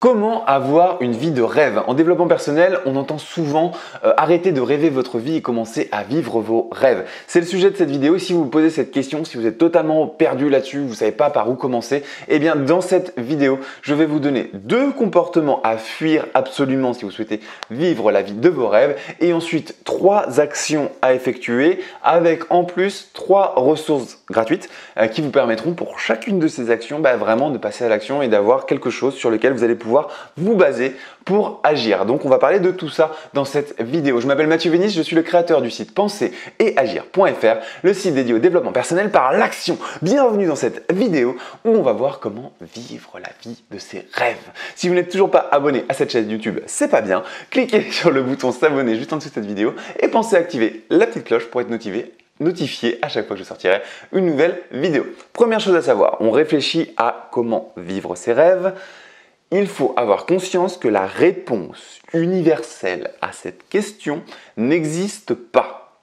Comment avoir une vie de rêve? En développement personnel, on entend souvent arrêtez de rêver votre vie et commencez à vivre vos rêves. C'est le sujet de cette vidéo. Si vous vous posez cette question, si vous êtes totalement perdu là-dessus, vous ne savez pas par où commencer, eh bien dans cette vidéo, je vais vous donner 2 comportements à fuir absolument si vous souhaitez vivre la vie de vos rêves et ensuite 3 actions à effectuer avec en plus 3 ressources gratuites qui vous permettront pour chacune de ces actions vraiment de passer à l'action et d'avoir quelque chose sur lequel vous allez pouvoir vous baser pour agir. Donc on va parler de tout ça dans cette vidéo. Je m'appelle Mathieu Vénis, je suis le créateur du site penser-et-agir.fr, le site dédié au développement personnel par l'action. Bienvenue dans cette vidéo où on va voir comment vivre la vie de ses rêves. Si vous n'êtes toujours pas abonné à cette chaîne YouTube, c'est pas bien. Cliquez sur le bouton s'abonner juste en dessous de cette vidéo et pensez à activer la petite cloche pour être notifié à chaque fois que je sortirai une nouvelle vidéo. Première chose à savoir, on réfléchit à comment vivre ses rêves. Il faut avoir conscience que la réponse universelle à cette question n'existe pas.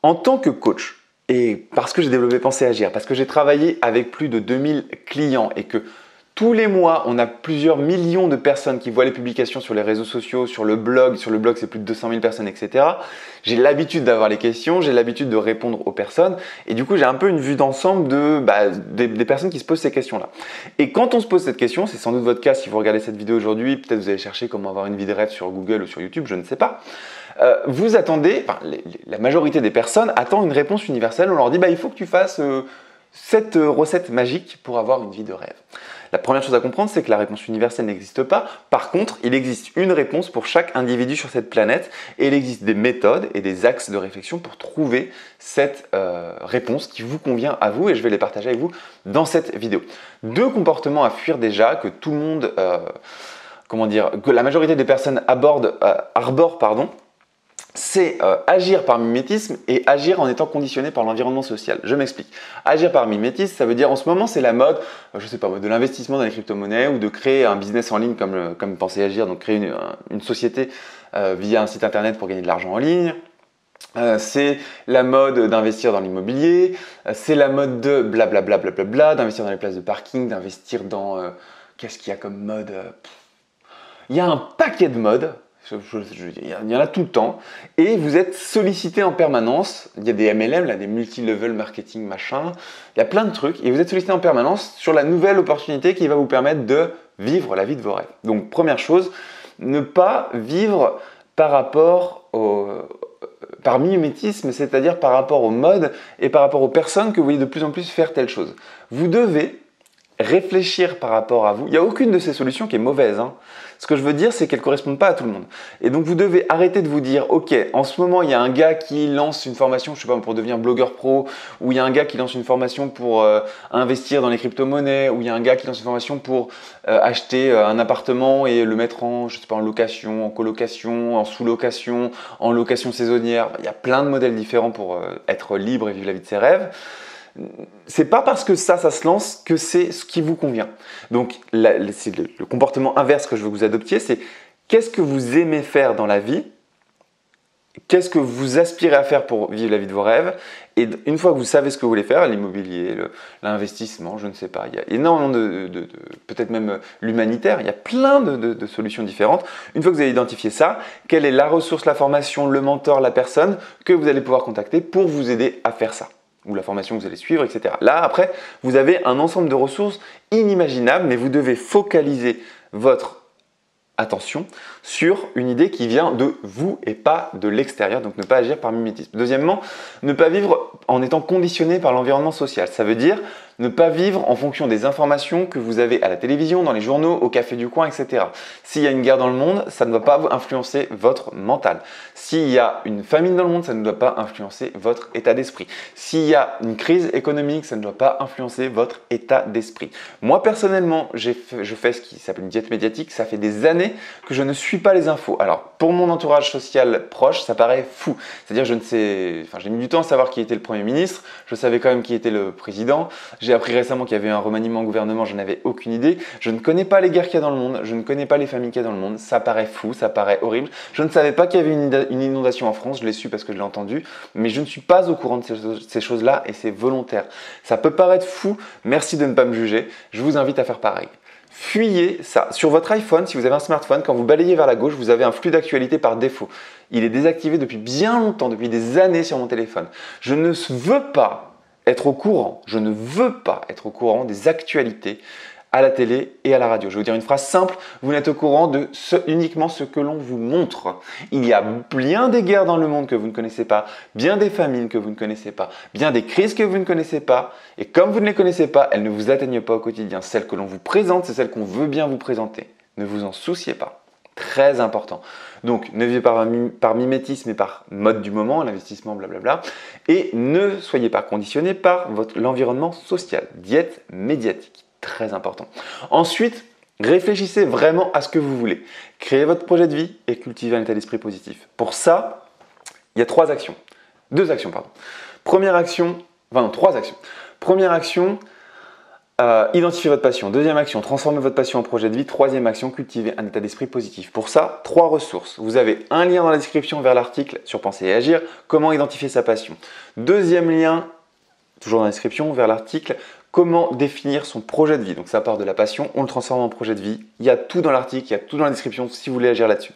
En tant que coach, et parce que j'ai développé Penser Agir, parce que j'ai travaillé avec plus de 2000 clients et que tous les mois, on a plusieurs millions de personnes qui voient les publications sur les réseaux sociaux, sur le blog c'est plus de 200 000 personnes, etc. J'ai l'habitude d'avoir les questions, j'ai l'habitude de répondre aux personnes et du coup, j'ai un peu une vue d'ensemble des personnes qui se posent ces questions-là. Et quand on se pose cette question, c'est sans doute votre cas si vous regardez cette vidéo aujourd'hui, peut-être vous allez chercher comment avoir une vie de rêve sur Google ou sur YouTube, je ne sais pas. Vous attendez, la majorité des personnes attend une réponse universelle, on leur dit il faut que tu fasses cette recette magique pour avoir une vie de rêve. La première chose à comprendre, c'est que la réponse universelle n'existe pas. Par contre, il existe une réponse pour chaque individu sur cette planète et il existe des méthodes et des axes de réflexion pour trouver cette réponse qui vous convient à vous et je vais les partager avec vous dans cette vidéo. 2 comportements à fuir déjà que tout le monde, que la majorité des personnes arborent, c'est agir par mimétisme et agir en étant conditionné par l'environnement social. Je m'explique. Agir par mimétisme, ça veut dire en ce moment c'est la mode, de l'investissement dans les crypto-monnaies ou de créer un business en ligne comme Penser Agir, donc créer une société via un site internet pour gagner de l'argent en ligne. C'est la mode d'investir dans l'immobilier, c'est la mode de blablabla, d'investir dans les places de parking, d'investir dans... qu'est-ce qu'il y a comme mode Il y a un paquet de modes. Il y en a tout le temps et vous êtes sollicité en permanence. Il y a des MLM, des multi-level marketing machin. Il y a plein de trucs et vous êtes sollicité en permanence sur la nouvelle opportunité qui va vous permettre de vivre la vie de vos rêves. Donc première chose, ne pas vivre par mimétisme, c'est-à-dire par rapport au mode et par rapport aux personnes que vous voyez de plus en plus faire telle chose. Vous devez réfléchir par rapport à vous. Il n'y a aucune de ces solutions qui est mauvaise. Ce que je veux dire, c'est qu'elles ne correspondent pas à tout le monde. Et donc, vous devez arrêter de vous dire, ok, en ce moment, il y a un gars qui lance une formation, je sais pas, pour devenir blogueur pro, ou il y a un gars qui lance une formation pour investir dans les crypto-monnaies, ou il y a un gars qui lance une formation pour acheter un appartement et le mettre en location, en colocation, en sous-location, en location saisonnière. Il y a plein de modèles différents pour être libre et vivre la vie de ses rêves. C'est pas parce que ça se lance que c'est ce qui vous convient. Donc, c'est le comportement inverse que je veux que vous adoptiez, c'est qu'est-ce que vous aimez faire dans la vie, qu'est-ce que vous aspirez à faire pour vivre la vie de vos rêves, et une fois que vous savez ce que vous voulez faire, l'immobilier, l'investissement, je ne sais pas, il y a énormément peut-être même l'humanitaire, il y a plein de solutions différentes. Une fois que vous avez identifié ça, quelle est la ressource, la formation, le mentor, la personne que vous allez pouvoir contacter pour vous aider à faire ça, ou la formation que vous allez suivre, etc. Là, après, vous avez un ensemble de ressources inimaginables, mais vous devez focaliser votre attention sur une idée qui vient de vous et pas de l'extérieur, donc ne pas agir par mimétisme. Deuxièmement, ne pas vivre en étant conditionné par l'environnement social. Ça veut dire ne pas vivre en fonction des informations que vous avez à la télévision, dans les journaux, au café du coin, etc. S'il y a une guerre dans le monde, ça ne doit pas influencer votre mental. S'il y a une famine dans le monde, ça ne doit pas influencer votre état d'esprit. S'il y a une crise économique, ça ne doit pas influencer votre état d'esprit. Moi, personnellement, je fais ce qui s'appelle une diète médiatique. Ça fait des années que je ne suis pas les infos. Alors, pour mon entourage social proche, ça paraît fou. C'est-à-dire, j'ai mis du temps à savoir qui était le Premier ministre. Je savais quand même qui était le président. J'ai appris récemment qu'il y avait un remaniement au gouvernement, je n'avais aucune idée. Je ne connais pas les guerres qu'il y a dans le monde, je ne connais pas les familles qu'il y a dans le monde. Ça paraît fou, ça paraît horrible. Je ne savais pas qu'il y avait une inondation en France, je l'ai su parce que je l'ai entendu, mais je ne suis pas au courant de ces choses-là et c'est volontaire. Ça peut paraître fou, merci de ne pas me juger. Je vous invite à faire pareil. Fuyez ça. Sur votre iPhone, si vous avez un smartphone, quand vous balayez vers la gauche, vous avez un flux d'actualité par défaut. Il est désactivé depuis bien longtemps, depuis des années sur mon téléphone. Je ne veux pas être au courant, je ne veux pas être au courant des actualités à la télé et à la radio. Je vais vous dire une phrase simple, vous n'êtes au courant de uniquement ce que l'on vous montre. Il y a bien des guerres dans le monde que vous ne connaissez pas, bien des famines que vous ne connaissez pas, bien des crises que vous ne connaissez pas, et comme vous ne les connaissez pas, elles ne vous atteignent pas au quotidien. Celles que l'on vous présente, c'est celles qu'on veut bien vous présenter. Ne vous en souciez pas. Très important. Donc, ne vivez pas par mimétisme et par mode du moment, l'investissement, blablabla. Et ne soyez pas conditionné par l'environnement social, diète médiatique. Très important. Ensuite, réfléchissez vraiment à ce que vous voulez. Créez votre projet de vie et cultivez un état d'esprit positif. Pour ça, il y a trois actions. Trois actions. Première action, identifiez votre passion. Deuxième action, transformez votre passion en projet de vie. Troisième action, cultivez un état d'esprit positif. Pour ça, 3 ressources. Vous avez un lien dans la description vers l'article sur Penser et Agir, comment identifier sa passion. Deuxième lien, toujours dans la description, vers l'article, comment définir son projet de vie. Donc ça part de la passion, on le transforme en projet de vie. Il y a tout dans l'article, il y a tout dans la description si vous voulez agir là-dessus.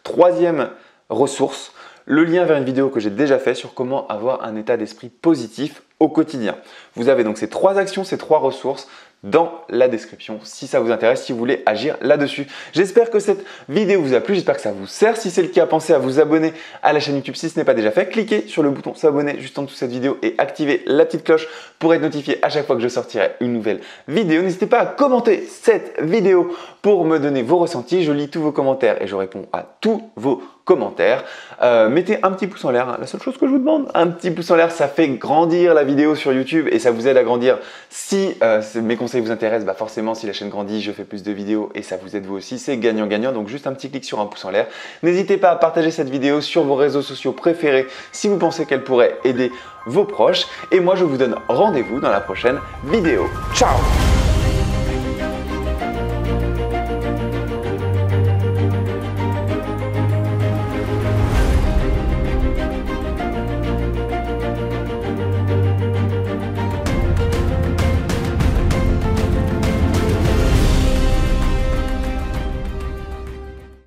Troisième ressource, le lien vers une vidéo que j'ai déjà fait sur comment avoir un état d'esprit positif au quotidien. Vous avez donc ces 3 actions, ces 3 ressources dans la description si ça vous intéresse, si vous voulez agir là-dessus. J'espère que cette vidéo vous a plu, j'espère que ça vous sert. Si c'est le cas, pensez à vous abonner à la chaîne YouTube si ce n'est pas déjà fait. Cliquez sur le bouton s'abonner juste en dessous de cette vidéo et activez la petite cloche pour être notifié à chaque fois que je sortirai une nouvelle vidéo. N'hésitez pas à commenter cette vidéo pour me donner vos ressentis. Je lis tous vos commentaires et je réponds à tous vos commentaires. Mettez un petit pouce en l'air, la seule chose que je vous demande, un petit pouce en l'air, ça fait grandir la vidéo sur YouTube et ça vous aide à grandir. Si mes conseils vous intéressent, bah forcément si la chaîne grandit, je fais plus de vidéos et ça vous aide vous aussi, c'est gagnant-gagnant, donc juste un petit clic sur un pouce en l'air. N'hésitez pas à partager cette vidéo sur vos réseaux sociaux préférés si vous pensez qu'elle pourrait aider vos proches et moi je vous donne rendez-vous dans la prochaine vidéo. Ciao!